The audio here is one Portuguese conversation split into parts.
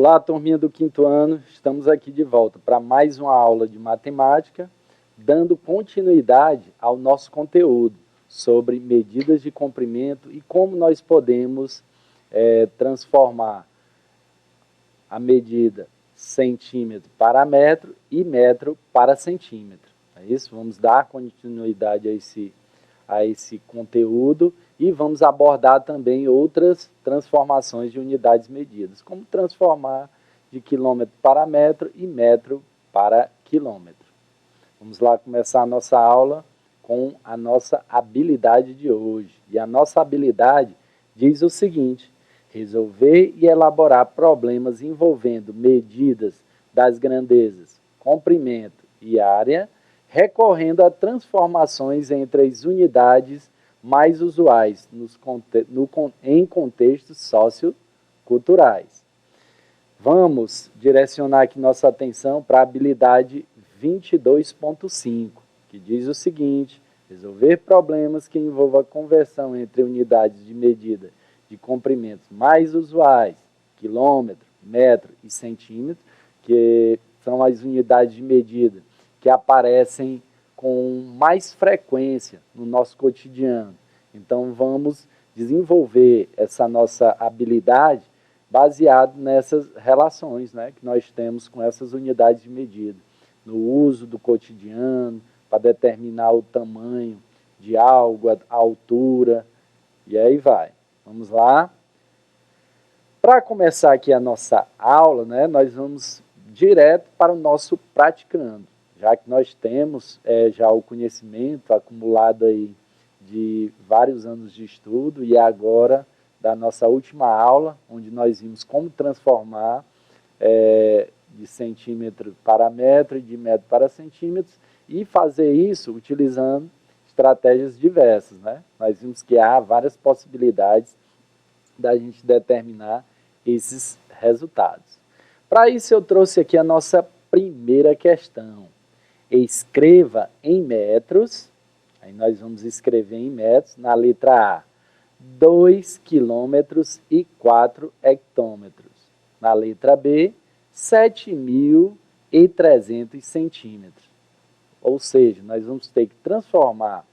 Olá, turminha do quinto ano, estamos aqui de volta para mais uma aula de matemática, dando continuidade ao nosso conteúdo sobre medidas de comprimento e como nós podemos transformar a medida centímetro para metro e metro para centímetro. É isso? Vamos dar continuidade a esse conteúdo e vamos abordar também outras transformações de unidades medidas, como transformar de quilômetro para metro e metro para quilômetro. Vamos lá começar a nossa aula com a nossa habilidade de hoje. E a nossa habilidade diz o seguinte: resolver e elaborar problemas envolvendo medidas das grandezas, comprimento e área, recorrendo a transformações entre as unidades mais usuais em contextos socioculturais. Vamos direcionar aqui nossa atenção para a habilidade 22.5, que diz o seguinte: resolver problemas que envolvam a conversão entre unidades de medida de comprimentos mais usuais, quilômetro, metro e centímetro, que são as unidades de medida que aparecem com mais frequência no nosso cotidiano. Então, vamos desenvolver essa nossa habilidade baseado nessas relações, né, que nós temos com essas unidades de medida, no uso do cotidiano, para determinar o tamanho de algo, a altura, e aí vai. Vamos lá. Para começar aqui a nossa aula, né, nós vamos direto para o nosso praticando, já que nós temos já o conhecimento acumulado aí de vários anos de estudo e agora da nossa última aula, onde nós vimos como transformar de centímetro para metro e de metro para centímetros e fazer isso utilizando estratégias diversas, né? Nós vimos que há várias possibilidades da gente determinar esses resultados. Para isso eu trouxe aqui a nossa primeira questão. Escreva em metros, aí nós vamos escrever em metros, na letra A, 2 quilômetros e 4 hectômetros. Na letra B, 7.300 centímetros. Ou seja, nós vamos ter que transformar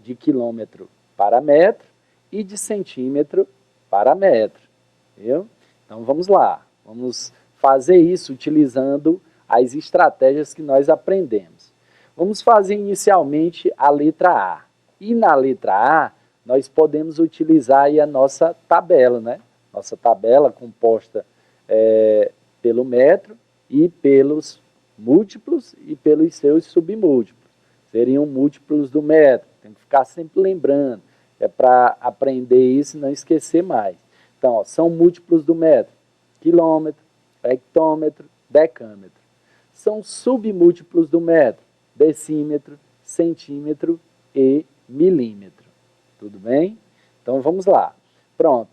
de quilômetro para metro e de centímetro para metro. Entendeu? Então vamos lá, vamos fazer isso utilizando as estratégias que nós aprendemos. Vamos fazer inicialmente a letra A. E na letra A, nós podemos utilizar aí a nossa tabela, né? Nossa tabela composta pelo metro e pelos múltiplos e pelos seus submúltiplos. Seriam múltiplos do metro. Tem que ficar sempre lembrando. É para aprender isso e não esquecer mais. Então, ó, são múltiplos do metro. Quilômetro, hectômetro, decâmetro. São submúltiplos do metro. Decímetro, centímetro e milímetro. Tudo bem? Então, vamos lá. Pronto.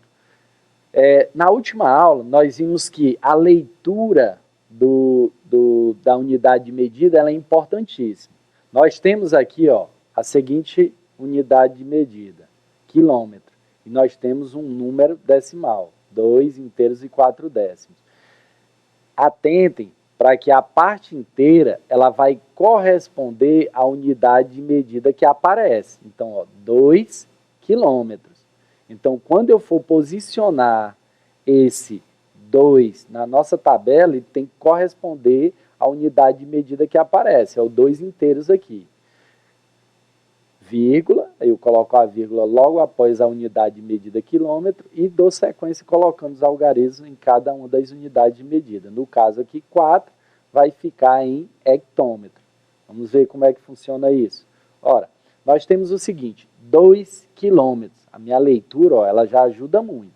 Na última aula, nós vimos que a leitura da unidade de medida ela é importantíssima. Nós temos aqui a seguinte unidade de medida, quilômetro. E nós temos um número decimal, 2 inteiros e 4 décimos. Atentem para que a parte inteira ela vai corresponder à unidade de medida que aparece. Então, 2 quilômetros. Então, quando eu for posicionar esse 2 na nossa tabela, ele tem que corresponder à unidade de medida que aparece, é o 2 inteiros aqui. Vírgula, eu coloco a vírgula logo após a unidade de medida quilômetro e dou sequência colocando os algarismos em cada uma das unidades de medida. No caso aqui, 4 vai ficar em hectômetro. Vamos ver como é que funciona isso. Ora, nós temos o seguinte, 2 quilômetros. A minha leitura, ela já ajuda muito.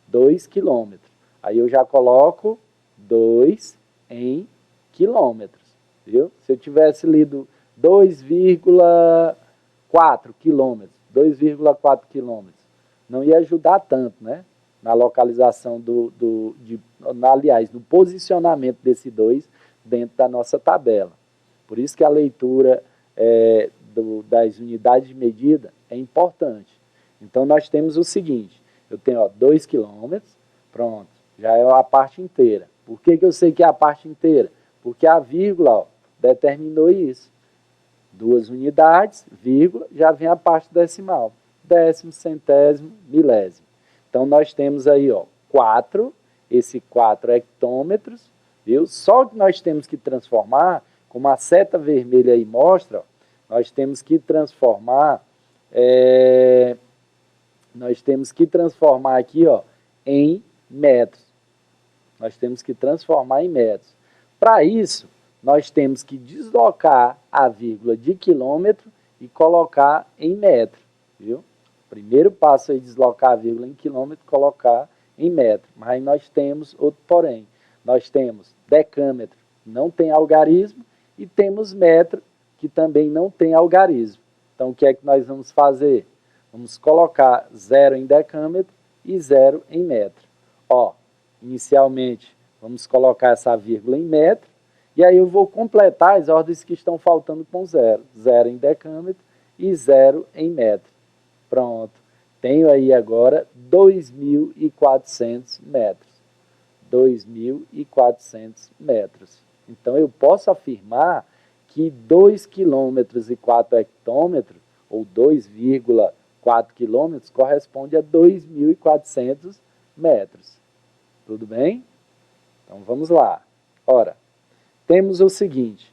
2 quilômetros. Aí eu já coloco 2 em quilômetros. Viu? Se eu tivesse lido 2,4 quilômetros, 2,4 quilômetros, não ia ajudar tanto, né? Na localização aliás, no posicionamento desse 2 dentro da nossa tabela. Por isso que a leitura das unidades de medida é importante. Então, nós temos o seguinte, eu tenho 2 quilômetros, pronto, já é a parte inteira. Por que eu sei que é a parte inteira? Porque a vírgula, ó, determinou isso. 2 unidades, vírgula, já vem a parte decimal. Décimo, centésimo, milésimo. Então, nós temos aí, ó, 4, esse 4 hectômetros, viu? Só que nós temos que transformar, como a seta vermelha aí mostra, ó, nós temos que transformar, aqui, ó, em metros. Nós temos que transformar em metros. Para isso, nós temos que deslocar a vírgula de quilômetro e colocar em metro, viu? Primeiro passo é deslocar a vírgula em quilômetro e colocar em metro. Mas aí nós temos outro porém. Nós temos decâmetro, não tem algarismo, e temos metro, que também não tem algarismo. Então, o que é que nós vamos fazer? Vamos colocar 0 em decâmetro e 0 em metro. Ó, inicialmente, vamos colocar essa vírgula em metro, e aí eu vou completar as ordens que estão faltando com 0. 0 em decâmetro e 0 em metro. Pronto. Tenho aí agora 2.400 metros. 2.400 metros. Então, eu posso afirmar que 2 km e 4 hectômetros, ou 2,4 km, corresponde a 2.400 metros. Tudo bem? Então, vamos lá. Ora, temos o seguinte,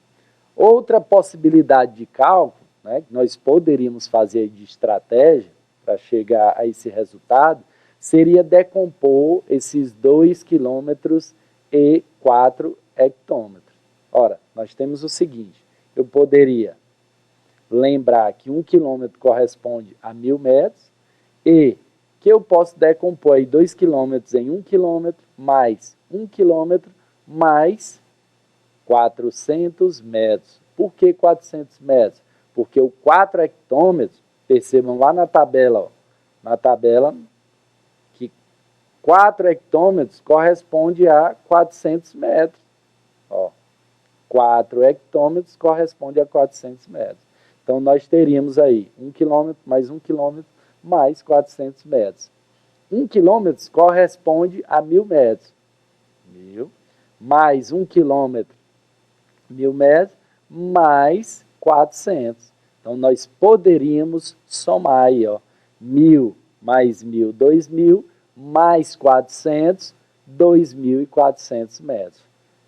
outra possibilidade de cálculo, né, que nós poderíamos fazer de estratégia para chegar a esse resultado, seria decompor esses 2 km e 4 hectômetros. Ora, nós temos o seguinte, eu poderia lembrar que 1 km corresponde a 1.000 metros e que eu posso decompor aí 2 km em 1 km mais 1 km mais 400 metros. Por que 400 metros? Porque o 4 hectômetros, percebam lá na tabela, ó, na tabela, que 4 hectômetros corresponde a 400 metros. Ó, 4 hectômetros corresponde a 400 metros. Então, nós teríamos aí 1 km mais 1 km mais 400 metros. 1 km corresponde a 1.000 metros. 1.000 mais 1 km, 1.000 metros, mais 400. Então, nós poderíamos somar aí, ó, 1.000 mais 1.000, 2.000, mais 400, 2.400 metros.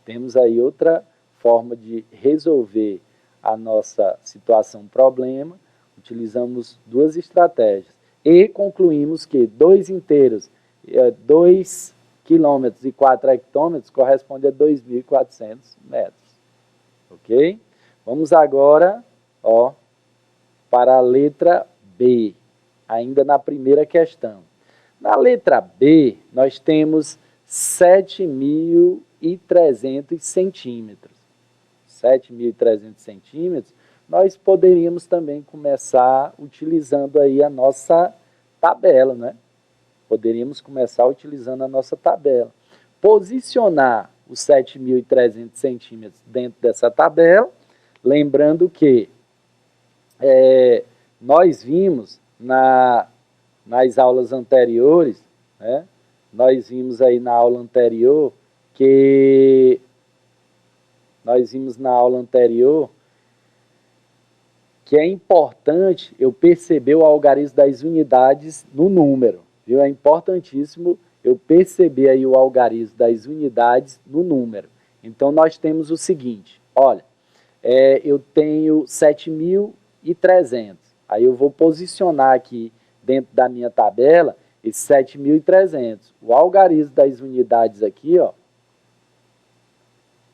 Temos aí outra forma de resolver a nossa situação problema. Utilizamos duas estratégias. E concluímos que 2 inteiros, 2 km e 4 hectômetros corresponde a 2.400 metros. Ok? Vamos agora, ó, para a letra B, ainda na primeira questão. Na letra B, nós temos 7.300 centímetros. 7.300 centímetros, nós poderíamos também começar utilizando aí a nossa tabela, né? Poderíamos começar utilizando a nossa tabela. Posicionar os 7.300 centímetros dentro dessa tabela, lembrando que nós vimos nas aulas anteriores, né? Nós vimos aí na aula anterior que é importante eu perceber o algarismo das unidades no número, viu? É importantíssimo eu perceber aí o algarismo das unidades no número. Então, nós temos o seguinte, olha, eu tenho 7.300, aí eu vou posicionar aqui dentro da minha tabela esses 7.300. O algarismo das unidades aqui, ó,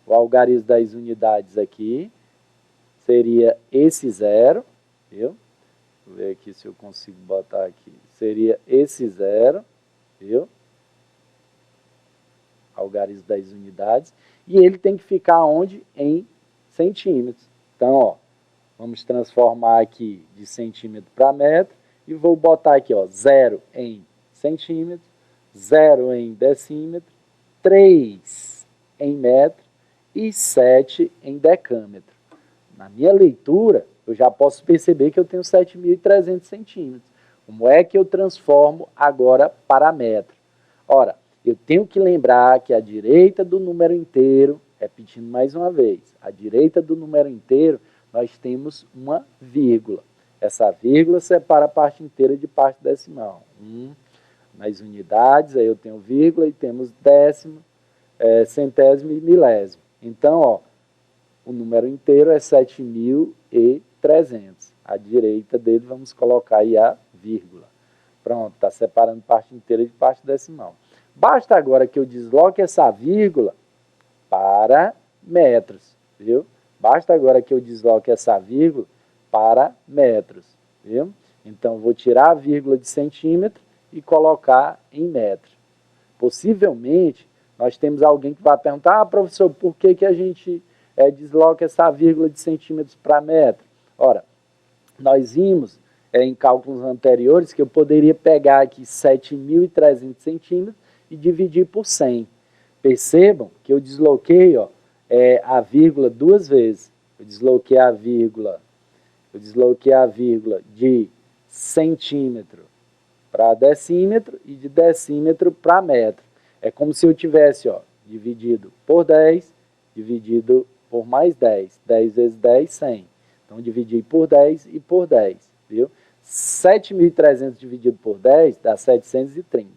o algarismo das unidades aqui seria esse 0, viu? Vou ver aqui se eu consigo botar aqui. Seria esse 0, viu? Algarismo das unidades. E ele tem que ficar onde? Em centímetros. Então, ó, vamos transformar aqui de centímetro para metro e vou botar aqui, ó, 0 em centímetro, 0 em decímetro, 3 em metro e 7 em decâmetro. Na minha leitura, eu já posso perceber que eu tenho 7.300 centímetros. Como é que eu transformo agora para metro? Ora, eu tenho que lembrar que à direita do número inteiro, repetindo mais uma vez, à direita do número inteiro, nós temos uma vírgula. Essa vírgula separa a parte inteira de parte decimal. Nas unidades, aí eu tenho vírgula e temos décimo, centésimo e milésimo. Então, ó, o número inteiro é 7.300. À direita dele, vamos colocar aí a vírgula. Pronto, está separando parte inteira de parte decimal. Basta agora que eu desloque essa vírgula para metros, viu? Basta agora que eu desloque essa vírgula para metros, viu? Então, vou tirar a vírgula de centímetro e colocar em metro. Possivelmente, nós temos alguém que vai perguntar, professor, por que a gente desloca essa vírgula de centímetros para metro? Ora, nós vimos em cálculos anteriores que eu poderia pegar aqui 7.300 centímetros e dividir por 100. Percebam que eu desloquei a vírgula duas vezes. Eu desloquei a vírgula de centímetro para decímetro e de decímetro para metro. É como se eu tivesse dividido por 10, dividido por mais 10. 10 vezes 10, 100. Então, dividi por 10 e por 10, viu? 7.300 dividido por 10 dá 730.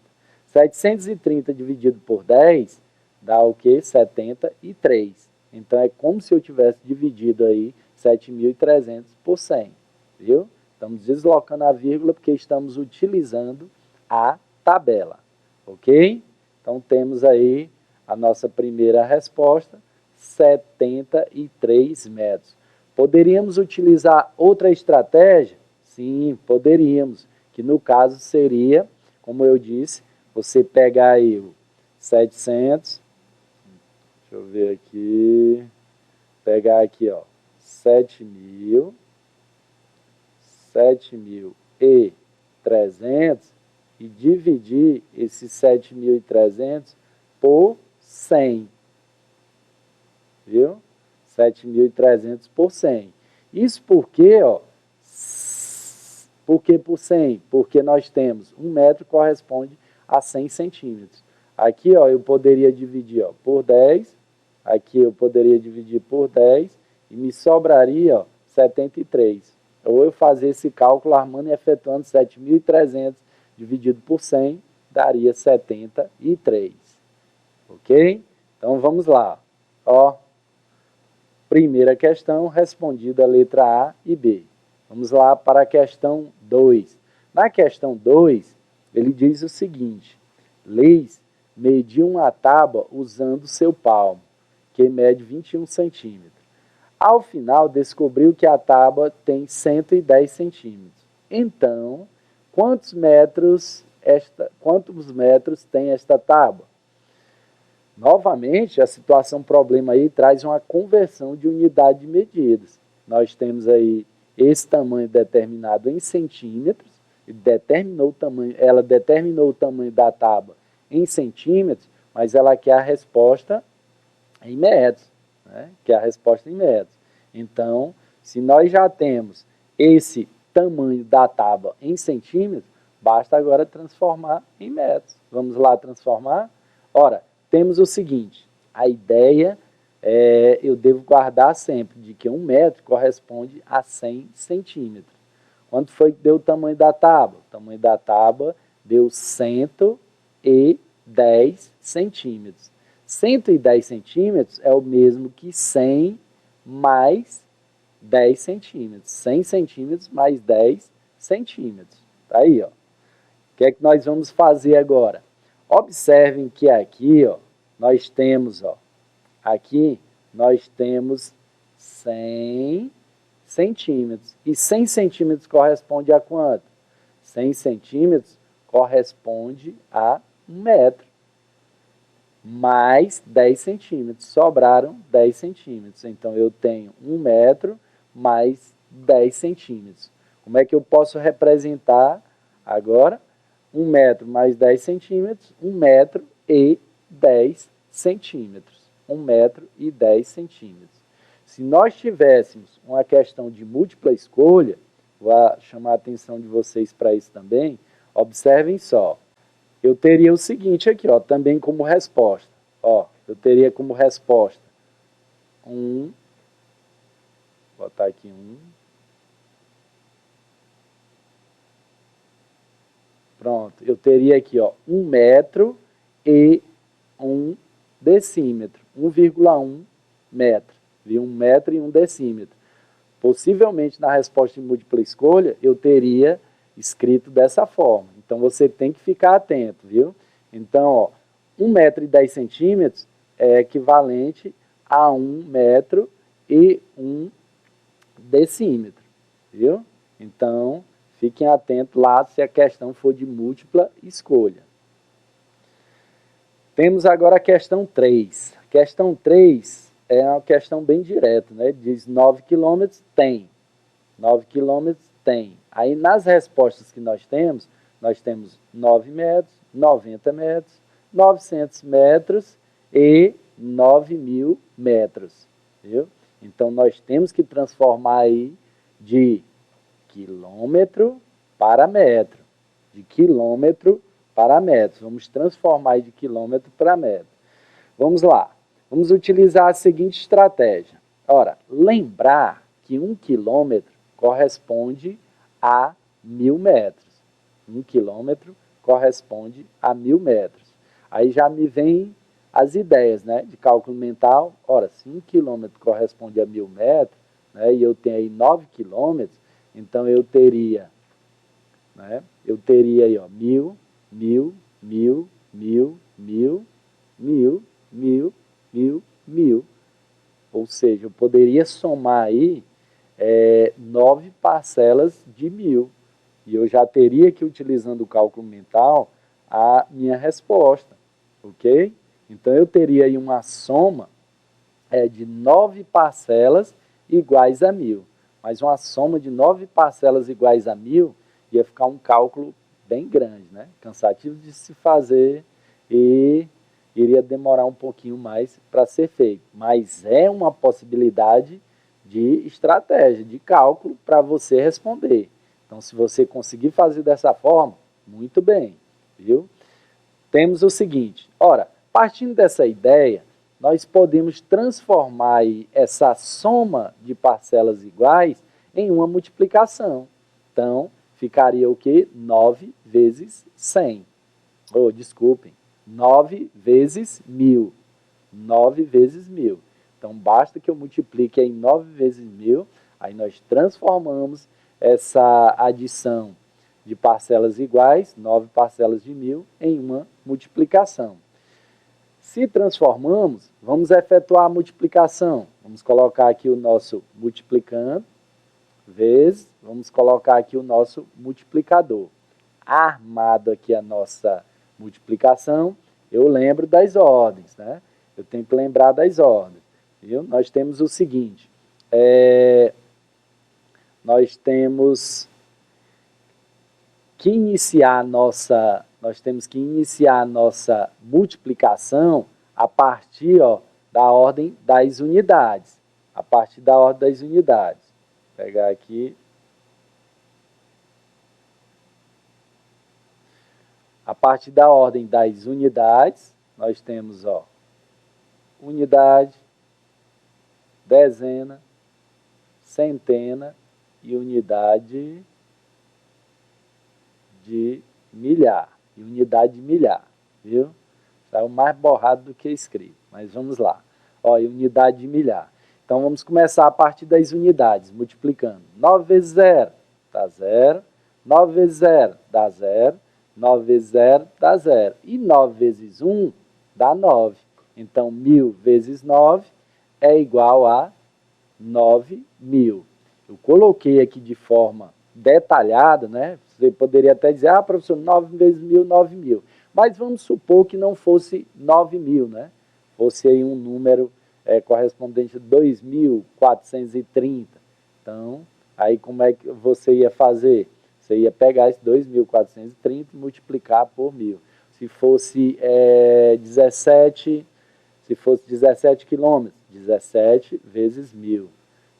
730 dividido por 10 dá o quê? 73. Então, é como se eu tivesse dividido aí 7.300 por 100, viu? Estamos deslocando a vírgula porque estamos utilizando a tabela, ok? Então, temos aí a nossa primeira resposta, 73 metros. Poderíamos utilizar outra estratégia? Sim, poderíamos, que no caso seria, como eu disse, você pegar aí o 700, deixa eu ver aqui, pegar aqui, 7.300 e dividir esses 7.300 por 100, viu? 7.300 por 100. Isso porque, por que por 100? Porque nós temos 1 metro corresponde a 100 centímetros. Aqui, eu poderia dividir por 10, aqui eu poderia dividir por 10 e me sobraria 73. Ou eu fazer esse cálculo armando e efetuando 7.300 dividido por 100, daria 73. Ok? Então, vamos lá. Primeira questão, respondida a letra A e B. Vamos lá para a questão 2. Na questão 2, ele diz o seguinte: Leis mediu uma tábua usando seu palmo, que mede 21 centímetros. Ao final, descobriu que a tábua tem 110 centímetros. Então, quantos metros tem esta tábua? Novamente, a situação problema aí traz uma conversão de unidade de medidas. Nós temos aí esse tamanho determinado em centímetros, ela determinou o tamanho da tábua em centímetros, mas ela quer a resposta em metros, né? Quer a resposta em metros. Então, se nós já temos esse tamanho da tábua em centímetros, basta agora transformar em metros. Vamos lá transformar? Ora, temos o seguinte, a ideia eu devo guardar sempre de que 1 metro corresponde a 100 centímetros. Quanto foi que deu o tamanho da tábua? O tamanho da tábua deu 110 centímetros. 110 centímetros é o mesmo que 100 mais 10 centímetros. 100 centímetros mais 10 centímetros. Tá aí, O que é que nós vamos fazer agora? Observem que aqui, nós temos, aqui nós temos 100 centímetros. E 100 centímetros corresponde a quanto? 100 centímetros corresponde a 1 metro. Mais 10 centímetros. Sobraram 10 centímetros. Então, eu tenho 1 metro mais 10 centímetros. Como é que eu posso representar agora? 1 metro mais 10 centímetros, 1 metro e 10 centímetros. 1 metro e 10 centímetros. Se nós tivéssemos uma questão de múltipla escolha, vou chamar a atenção de vocês para isso também, observem só. eu teria o seguinte aqui, ó, também como resposta. Ó, eu teria como resposta vou botar aqui Pronto, eu teria aqui, ó, 1 metro e 1 decímetro, 1,1 metro, viu? 1 metro e 1 decímetro. Possivelmente, na resposta de múltipla escolha, eu teria escrito dessa forma. Então, você tem que ficar atento, viu? Então, ó, 1 metro e 10 centímetros é equivalente a 1 metro e 1 decímetro, viu? Então, fiquem atentos lá se a questão for de múltipla escolha. Temos agora a questão 3. A questão 3 é uma questão bem direta, né? Diz 9 km tem. 9 km tem. Aí, nas respostas que nós temos 9 metros, 90 metros, 900 metros e 9.000 metros, viu? Então, nós temos que transformar aí de quilômetro para metro. De quilômetro para metros. Vamos transformar aí de quilômetro para metro. Vamos lá. Vamos utilizar a seguinte estratégia. Ora, lembrar que 1 quilômetro corresponde a 1.000 metros. 1 quilômetro corresponde a 1.000 metros. Aí já me vem as ideias, né, de cálculo mental. Ora, se 1 quilômetro corresponde a 1.000 metros, né, e eu tenho aí 9 quilômetros, então eu teria aí, ó, 1.000, 1.000, 1.000, 1.000, 1.000, 1.000, 1.000, 1.000, 1.000. Ou seja, eu poderia somar aí 9 parcelas de 1.000. E eu já teria que, utilizando o cálculo mental, a minha resposta, ok? Então, eu teria aí uma soma de 9 parcelas iguais a 1.000. Mas uma soma de 9 parcelas iguais a 1.000 ia ficar um cálculo bem grande, né? Cansativo de se fazer e iria demorar um pouquinho mais para ser feito. Mas é uma possibilidade de estratégia, de cálculo para você responder. Então, se você conseguir fazer dessa forma, muito bem, viu? Temos o seguinte, ora, partindo dessa ideia, nós podemos transformar aí essa soma de parcelas iguais em uma multiplicação. Então, ficaria o quê? 9 vezes 100. Desculpem, 9 vezes 1.000. 9 vezes 1.000. Então, basta que eu multiplique em 9 vezes 1.000, aí nós transformamos essa adição de parcelas iguais, 9 parcelas de 1.000, em uma multiplicação. Se transformamos, vamos efetuar a multiplicação. Vamos colocar aqui o nosso multiplicando, vezes, vamos colocar aqui o nosso multiplicador. Armado aqui a nossa multiplicação, eu lembro das ordens, né? Eu tenho que lembrar das ordens, viu? Nós temos o seguinte, nós temos que iniciar a nossa multiplicação a partir, ó, da ordem das unidades. A partir da ordem das unidades. Vou pegar aqui. A partir da ordem das unidades, nós temos, ó, unidade, dezena, centena e unidade de milhar. E unidade de milhar, viu? Saiu mais borrado do que escrito, mas vamos lá. Ó, e unidade de milhar. Então, vamos começar a partir das unidades, multiplicando. 9 vezes 0 dá 0. 9 vezes 0 dá 0. 9 vezes 0 dá 0. E 9 vezes 1 dá 9. Então, 1.000 vezes 9 é igual a 9.000. Eu coloquei aqui de forma detalhada, né? Você poderia até dizer, professor, 9 vezes 1.000, 9.000. Mas vamos supor que não fosse 9.000, né? Fosse aí um número correspondente a 2.430. Então, aí como é que você ia fazer? Você ia pegar esse 2.430 e multiplicar por 1.000. Se fosse 17 quilômetros, 17 vezes 1.000.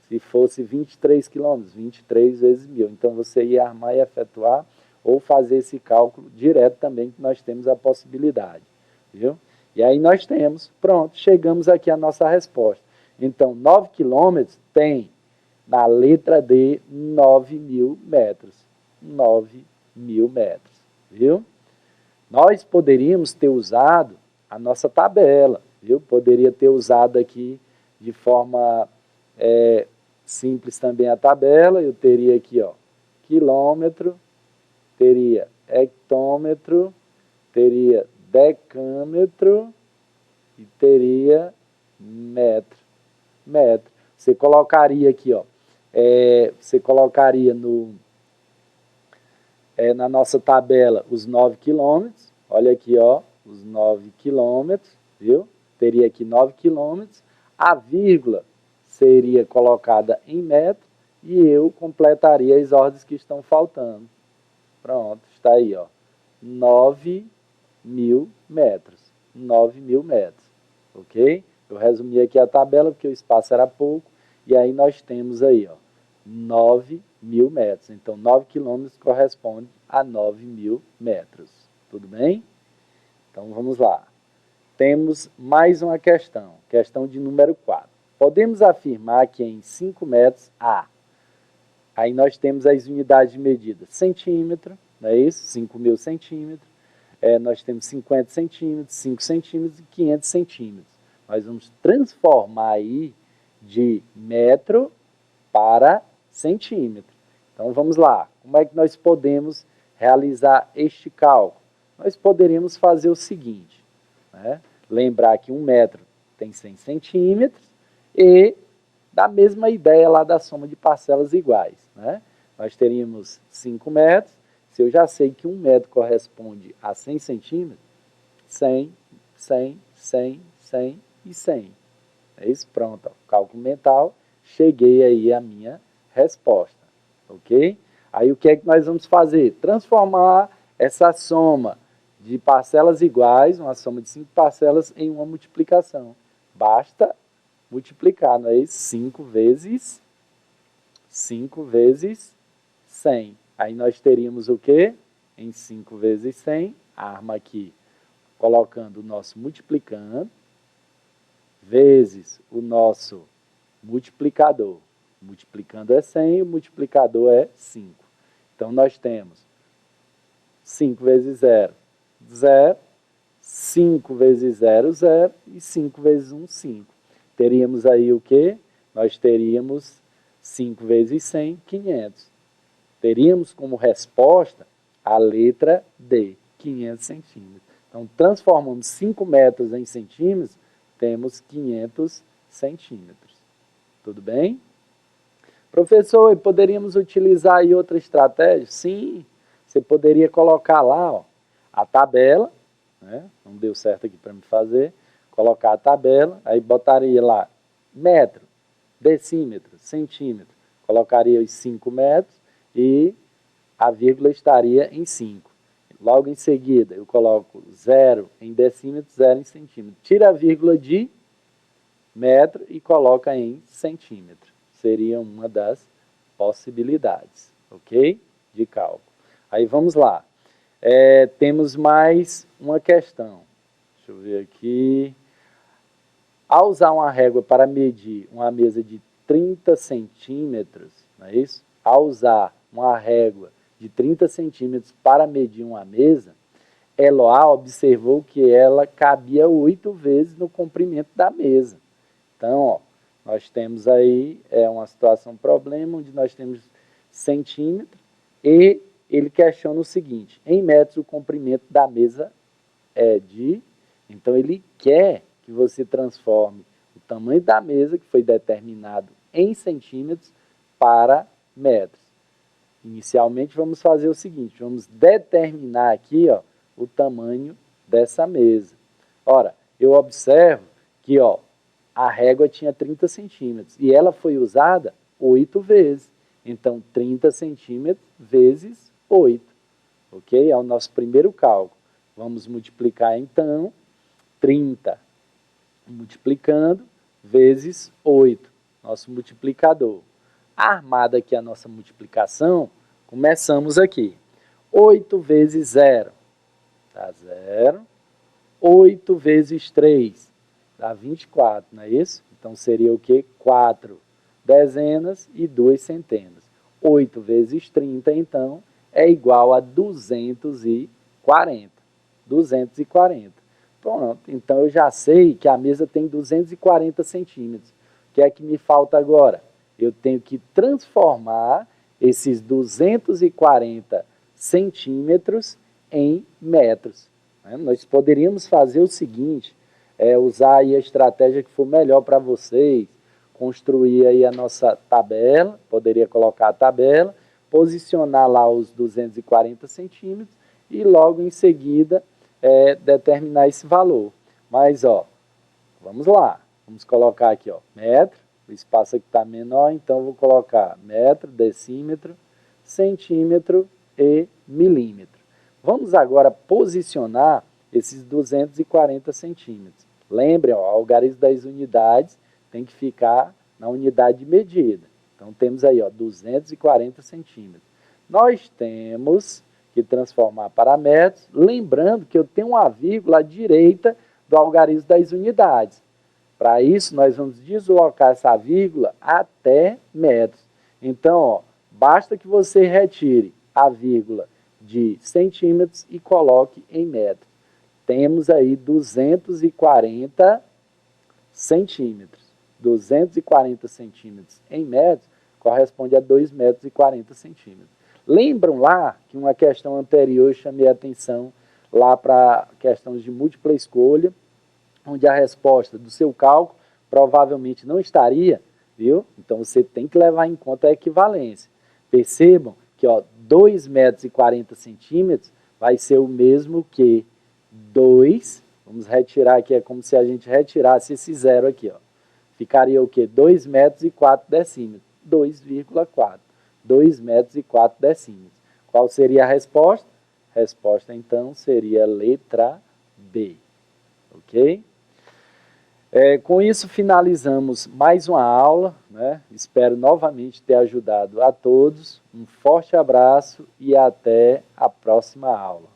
Se fosse 23 quilômetros, 23 vezes 1.000. Então, você ia armar e efetuar ou fazer esse cálculo direto também, que nós temos a possibilidade, viu? E aí nós temos, pronto, chegamos aqui à nossa resposta. Então, 9 quilômetros tem, na letra D, 9.000 metros. 9.000 metros, viu? Nós poderíamos ter usado a nossa tabela, viu? Poderia ter usado aqui de forma simples também a tabela. Eu teria aqui, ó, quilômetro, teria hectômetro, teria decâmetro e teria metro. Metro. Você colocaria aqui, ó, você colocaria na nossa tabela os 9 quilômetros. Olha aqui, ó, os 9 quilômetros, viu? Teria aqui 9 quilômetros. A vírgula seria colocada em metro e eu completaria as ordens que estão faltando. Pronto, está aí, ó, 9.000 metros. 9.000 metros, ok? Eu resumi aqui a tabela porque o espaço era pouco. E aí nós temos aí, ó, 9.000 metros. Então, 9 quilômetros corresponde a 9.000 metros. Tudo bem? Então, vamos lá. Temos mais uma questão. Questão de número 4. Podemos afirmar que em 5 metros, aí nós temos as unidades de medida. Centímetro, não é isso? 5.000 centímetros. Nós temos 50 centímetros, 5 centímetros e 500 centímetros. Nós vamos transformar aí de metro para centímetro. Então, vamos lá. Como é que nós podemos realizar este cálculo? Nós poderíamos fazer o seguinte, né? Lembrar que 1 metro tem 100 centímetros e da mesma ideia lá da soma de parcelas iguais, né? Nós teríamos 5 metros. Se eu já sei que 1 metro corresponde a 100 centímetros, 100, 100, 100, 100 e 100. É isso? Pronto. Ó. Cálculo mental. Cheguei aí à minha resposta. Ok? Aí o que é que nós vamos fazer? Transformar essa soma de parcelas iguais, uma soma de 5 parcelas, em uma multiplicação. Basta multiplicar, não é isso? 5 vezes 100. Aí nós teríamos o quê? Em 5 vezes 100, arma aqui, colocando o nosso multiplicando, vezes o nosso multiplicador. Multiplicando é 100, o multiplicador é 5. Então, nós temos 5 vezes 0, 0. 5 vezes 0, 0. E 5 vezes 1, 5. Teríamos aí o quê? Nós teríamos 5 vezes 100, 500. Teríamos como resposta a letra D, 500 centímetros. Então, transformamos 5 metros em centímetros, temos 500 centímetros. Tudo bem? Professor, e poderíamos utilizar aí outra estratégia? Sim, você poderia colocar lá, ó, a tabela, né? Não deu certo aqui para me fazer, colocar a tabela, aí botaria lá metro, decímetro, centímetro, colocaria os 5 metros e a vírgula estaria em 5. Logo em seguida, eu coloco 0 em decímetro, 0 em centímetro. Tira a vírgula de metro e coloca em centímetro. Seria uma das possibilidades, ok? De cálculo. Aí vamos lá. Temos mais uma questão. Deixa eu ver aqui. Ao usar uma régua para medir uma mesa de 30 centímetros, não é isso? Ao usar uma régua de 30 centímetros para medir uma mesa, Eloá observou que ela cabia 8 vezes no comprimento da mesa. Então, ó, nós temos aí uma situação, problema, onde nós temos centímetro e ele questiona o seguinte, em metros o comprimento da mesa é de... Então, ele quer que você transforme o tamanho da mesa, que foi determinado em centímetros, para metros. Inicialmente, vamos fazer o seguinte, vamos determinar aqui, ó, o tamanho dessa mesa. Ora, eu observo que, ó, a régua tinha 30 centímetros e ela foi usada 8 vezes. Então, 30 centímetros vezes 8. Ok? É o nosso primeiro cálculo. Vamos multiplicar, então, 30 multiplicando vezes 8. Nosso multiplicador. Armada aqui a nossa multiplicação, começamos aqui. 8 vezes 0 dá 0. 8 vezes 3 dá 24, não é isso? Então seria o quê? 4 dezenas e 2 centenas. 8 vezes 30, então, é igual a 240. 240. Pronto, então eu já sei que a mesa tem 240 centímetros. O que é que me falta agora? Eu tenho que transformar esses 240 centímetros em metros. Nós poderíamos fazer o seguinte, usar aí a estratégia que for melhor para vocês, construir aí a nossa tabela, poderia colocar a tabela, posicionar lá os 240 centímetros e logo em seguida determinar esse valor. Mas, ó, vamos lá, vamos colocar aqui, ó, metro, o espaço aqui está menor, então vou colocar metro, decímetro, centímetro e milímetro. Vamos agora posicionar esses 240 centímetros. Lembrem, ó, o algarismo das unidades tem que ficar na unidade de medida. Então, temos aí, ó, 240 centímetros. Nós temos que transformar para metros, lembrando que eu tenho uma vírgula à direita do algarismo das unidades. Para isso, nós vamos deslocar essa vírgula até metros. Então, ó, basta que você retire a vírgula de centímetros e coloque em metros. Temos aí 240 centímetros. 240 centímetros em metros corresponde a 2 metros e 40 centímetros. Lembram lá que uma questão anterior eu chamei a atenção lá para questões de múltipla escolha, onde a resposta do seu cálculo provavelmente não estaria, viu? Então você tem que levar em conta a equivalência. Percebam que, ó, 2 metros e 40 centímetros vai ser o mesmo que 2, vamos retirar aqui, é como se a gente retirasse esse zero aqui, ó. Ficaria o quê? 2 metros e 4 decímetros. 2,4. 2 metros e 4 decímetros. Qual seria a resposta? A resposta, então, seria a letra B. Ok? Com isso, finalizamos mais uma aula, né? Espero novamente ter ajudado a todos. Um forte abraço e até a próxima aula.